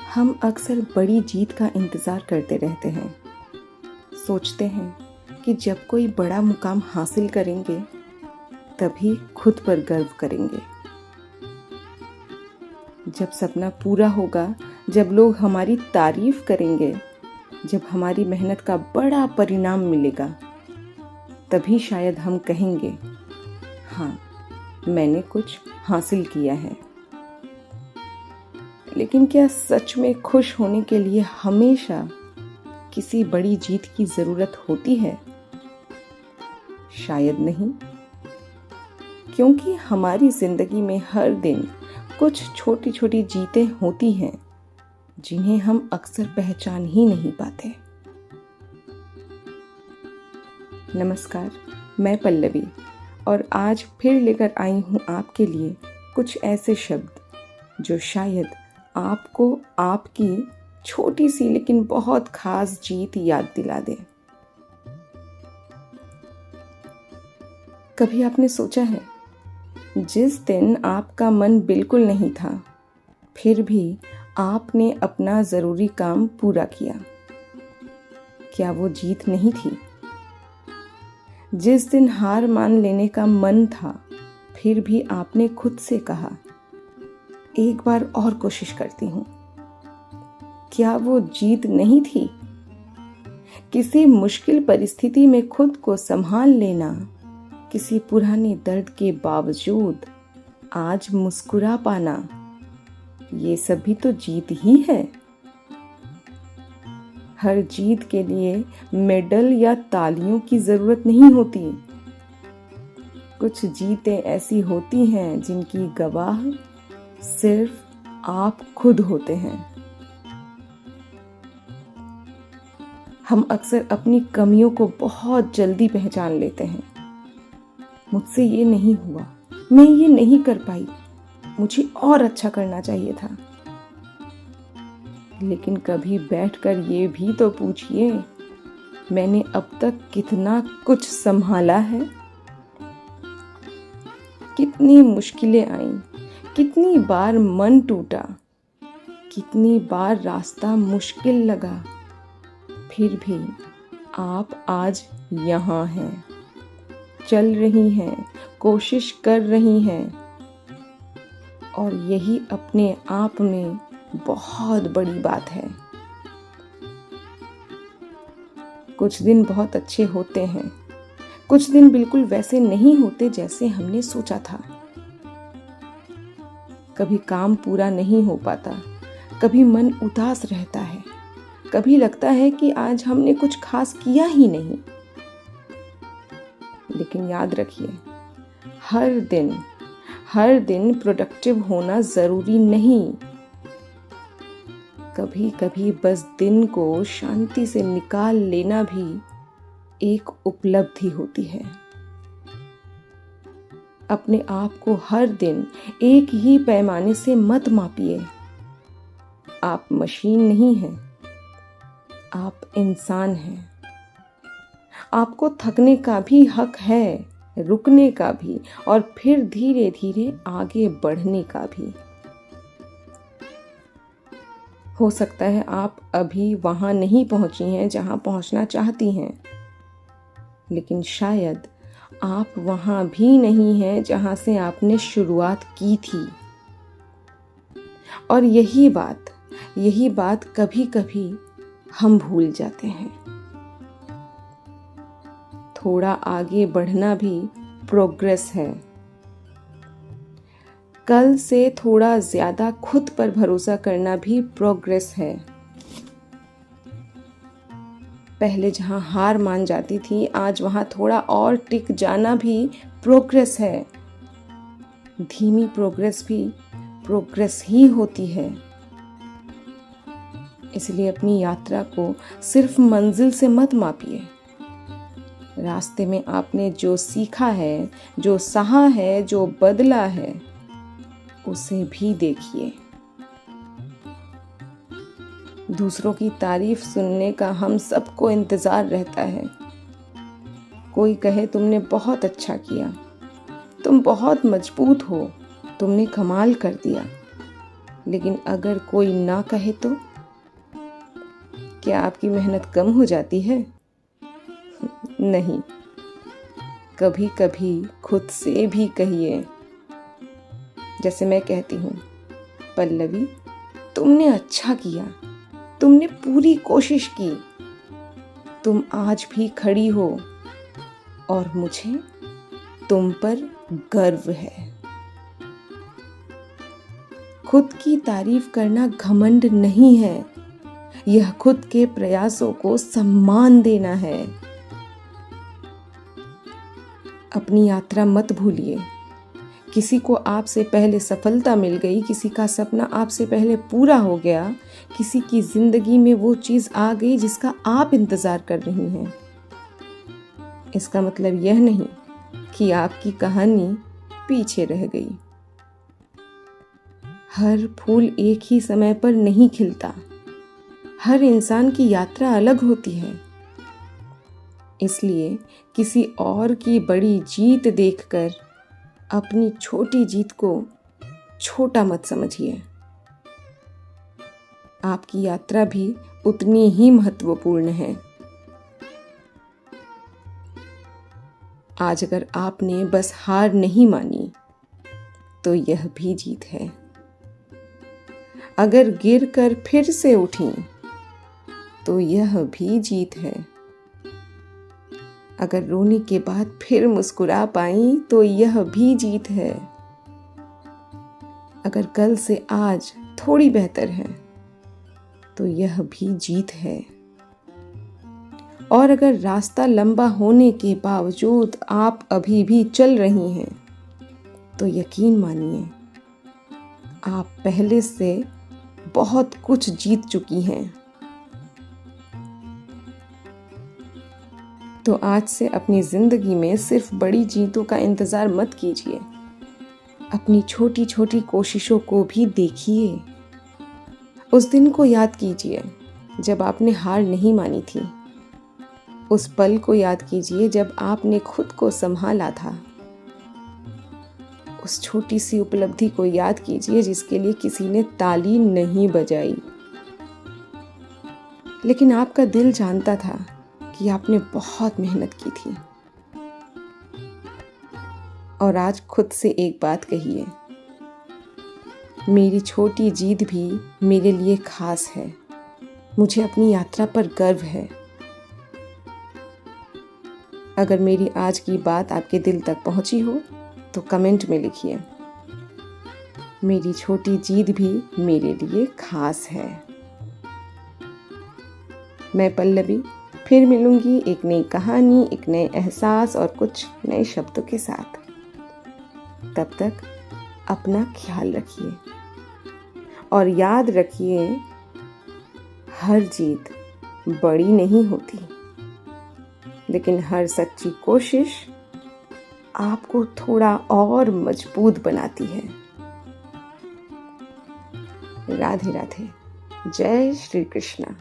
हम अक्सर बड़ी जीत का इंतज़ार करते रहते हैं। सोचते हैं कि जब कोई बड़ा मुकाम हासिल करेंगे तभी खुद पर गर्व करेंगे। जब सपना पूरा होगा, जब लोग हमारी तारीफ करेंगे, जब हमारी मेहनत का बड़ा परिणाम मिलेगा, तभी शायद हम कहेंगे, हाँ, मैंने कुछ हासिल किया है। लेकिन क्या सच में खुश होने के लिए हमेशा किसी बड़ी जीत की ज़रूरत होती है? शायद नहीं, क्योंकि हमारी ज़िंदगी में हर दिन कुछ छोटी छोटी जीतें होती हैं जिन्हें हम अक्सर पहचान ही नहीं पाते। नमस्कार, मैं पल्लवी और आज फिर लेकर आई हूँ आपके लिए कुछ ऐसे शब्द जो शायद आपको आपकी छोटी सी लेकिन बहुत खास जीत याद दिला दे। कभी आपने सोचा है, जिस दिन आपका मन बिल्कुल नहीं था, फिर भी आपने अपना ज़रूरी काम पूरा किया? क्या वो जीत नहीं थी? जिस दिन हार मान लेने का मन था, फिर भी आपने खुद से कहा, एक बार और कोशिश करती हूँ। क्या वो जीत नहीं थी? किसी मुश्किल परिस्थिति में खुद को संभाल लेना, किसी पुराने दर्द के बावजूद आज मुस्कुरा पाना, ये सब भी तो जीत ही है। हर जीत के लिए मेडल या तालियों की जरूरत नहीं होती। कुछ जीतें ऐसी होती हैं जिनकी गवाह सिर्फ आप खुद होते हैं। हम अक्सर अपनी कमियों को बहुत जल्दी पहचान लेते हैं। मुझसे ये नहीं हुआ, मैं ये नहीं कर पाई, मुझे और अच्छा करना चाहिए था। लेकिन कभी बैठकर ये भी तो पूछिए, मैंने अब तक कितना कुछ संभाला है। कितनी मुश्किलें आईं, कितनी बार मन टूटा, कितनी बार रास्ता मुश्किल लगा, फिर भी आप आज यहाँ हैं, चल रही हैं, कोशिश कर रही हैं, और यही अपने आप में बहुत बड़ी बात है। कुछ दिन बहुत अच्छे होते हैं, कुछ दिन बिल्कुल वैसे नहीं होते जैसे हमने सोचा था। कभी काम पूरा नहीं हो पाता, कभी मन उदास रहता है, कभी लगता है कि आज हमने कुछ खास किया ही नहीं। लेकिन याद रखिए, हर दिन प्रोडक्टिव होना जरूरी नहीं। कभी कभी बस दिन को शांति से निकाल लेना भी एक उपलब्धि होती है। अपने आप को हर दिन एक ही पैमाने से मत मापिए। आप मशीन नहीं हैं, आप इंसान हैं। आपको थकने का भी हक है, रुकने का भी, और फिर धीरे धीरे आगे बढ़ने का भी। हो सकता है आप अभी वहां नहीं पहुंची हैं जहां पहुंचना चाहती हैं, लेकिन शायद आप वहां भी नहीं हैं जहां से आपने शुरुआत की थी। और यही बात कभी कभी हम भूल जाते हैं। थोड़ा आगे बढ़ना भी प्रोग्रेस है। कल से थोड़ा ज्यादा खुद पर भरोसा करना भी प्रोग्रेस है। पहले जहां हार मान जाती थी, आज वहां थोड़ा और टिक जाना भी प्रोग्रेस है। धीमी प्रोग्रेस भी प्रोग्रेस ही होती है। इसलिए अपनी यात्रा को सिर्फ मंजिल से मत मापिए। रास्ते में आपने जो सीखा है, जो सहा है, जो बदला है, उसे भी देखिए। दूसरों की तारीफ सुनने का हम सबको इंतजार रहता है। कोई कहे तुमने बहुत अच्छा किया, तुम बहुत मजबूत हो, तुमने कमाल कर दिया। लेकिन अगर कोई ना कहे तो क्या आपकी मेहनत कम हो जाती है? नहीं, कभी कभी खुद से भी कहिए, जैसे मैं कहती हूँ, पल्लवी तुमने अच्छा किया, तुमने पूरी कोशिश की, तुम आज भी खड़ी हो और मुझे तुम पर गर्व है। खुद की तारीफ करना घमंड नहीं है, यह खुद के प्रयासों को सम्मान देना है। अपनी यात्रा मत भूलिए। किसी को आपसे पहले सफलता मिल गई, किसी का सपना आपसे पहले पूरा हो गया, किसी की जिंदगी में वो चीज आ गई जिसका आप इंतजार कर रही हैं। इसका मतलब यह नहीं कि आपकी कहानी पीछे रह गई। हर फूल एक ही समय पर नहीं खिलता। हर इंसान की यात्रा अलग होती है। इसलिए किसी और की बड़ी जीत देखकर अपनी छोटी जीत को छोटा मत समझिए। आपकी यात्रा भी उतनी ही महत्वपूर्ण है। आज अगर आपने बस हार नहीं मानी तो यह भी जीत है। अगर गिरकर फिर से उठी तो यह भी जीत है। अगर रोने के बाद फिर मुस्कुरा पाई तो यह भी जीत है। अगर कल से आज थोड़ी बेहतर है तो यह भी जीत है। और अगर रास्ता लंबा होने के बावजूद आप अभी भी चल रही हैं तो यकीन मानिए आप पहले से बहुत कुछ जीत चुकी हैं। तो आज से अपनी जिंदगी में सिर्फ बड़ी जीतों का इंतजार मत कीजिए। अपनी छोटी छोटी कोशिशों को भी देखिए। उस दिन को याद कीजिए जब आपने हार नहीं मानी थी। उस पल को याद कीजिए जब आपने खुद को संभाला था। उस छोटी सी उपलब्धि को याद कीजिए जिसके लिए किसी ने ताली नहीं बजाई, लेकिन आपका दिल जानता था कि आपने बहुत मेहनत की थी। और आज खुद से एक बात कहिए, मेरी छोटी जीत भी मेरे लिए खास है। मुझे अपनी यात्रा पर गर्व है। अगर मेरी आज की बात आपके दिल तक पहुंची हो तो कमेंट में लिखिए, मेरी छोटी जीत भी मेरे लिए खास है। मैं पल्लवी फिर मिलूंगी एक नई कहानी, एक नए एहसास और कुछ नए शब्दों के साथ। तब तक अपना ख्याल रखिए और याद रखिए, हर जीत बड़ी नहीं होती, लेकिन हर सच्ची कोशिश आपको थोड़ा और मजबूत बनाती है। राधे राधे। जय श्री कृष्णा।